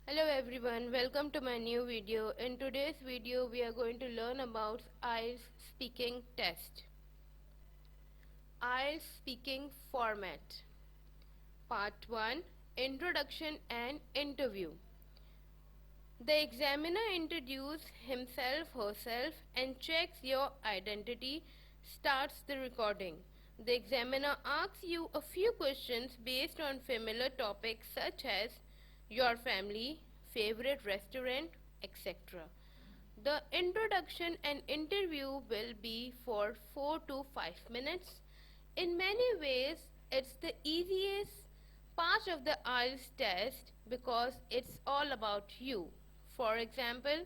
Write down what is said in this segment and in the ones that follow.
Hello everyone, welcome to my new video. In today's video we are going to learn about IELTS speaking test. IELTS speaking format. Part 1, Introduction and Interview. The examiner introduces himself herself and checks your identity, starts the recording. The examiner asks you a few questions based on familiar topics such as your family, favorite restaurant, etc. The introduction and interview will be for 4 to 5 minutes. In many ways, it's the easiest part of the IELTS test because it's all about you. For example,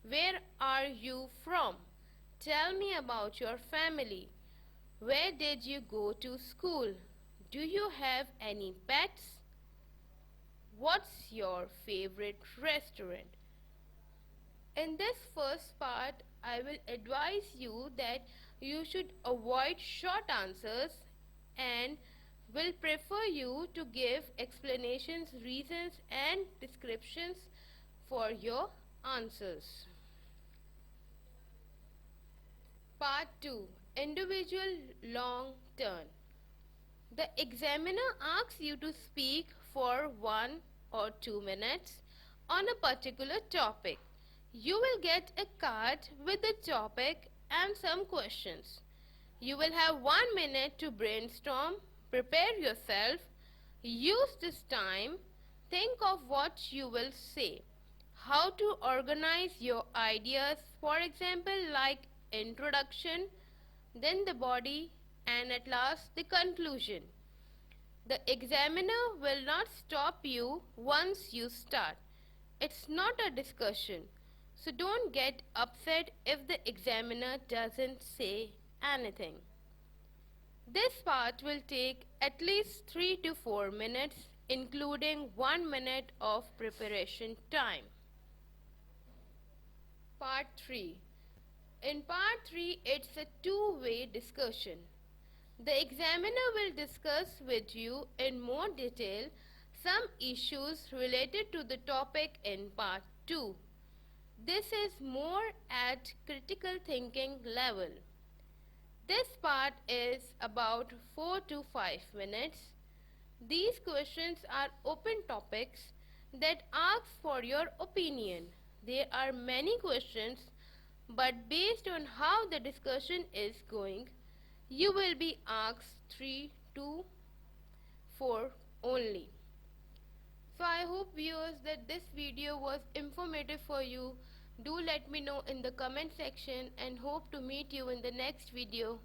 where are you from? Tell me about your family. Where did you go to school? Do you have any pets? What's your favorite restaurant? In this first part, I will advise you that you should avoid short answers and will prefer you to give explanations, reasons and descriptions for your answers. Part 2, Individual Long Turn. The examiner asks you to speak for 1 or 2 minutes on a particular topic. You will get a card with the topic and some questions. You will have 1 minute to brainstorm, prepare yourself, use this time, think of what you will say, how to organize your ideas, for example like introduction, then the body and at last the conclusion. The examiner will not stop you once you start. It's not a discussion, so don't get upset if the examiner doesn't say anything. This part will take at least 3 to 4 minutes, including 1 minute of preparation time. Part 3. In Part 3, it's a two-way discussion. The examiner will discuss with you in more detail some issues related to the topic in Part 2. This is more at critical thinking level. This part is about 4 to 5 minutes. These questions are open topics that ask for your opinion. There are many questions, but based on how the discussion is going, you will be asked 3 to 4 only. So I hope viewers that this video was informative for you. Do let me know in the comment section and hope to meet you in the next video.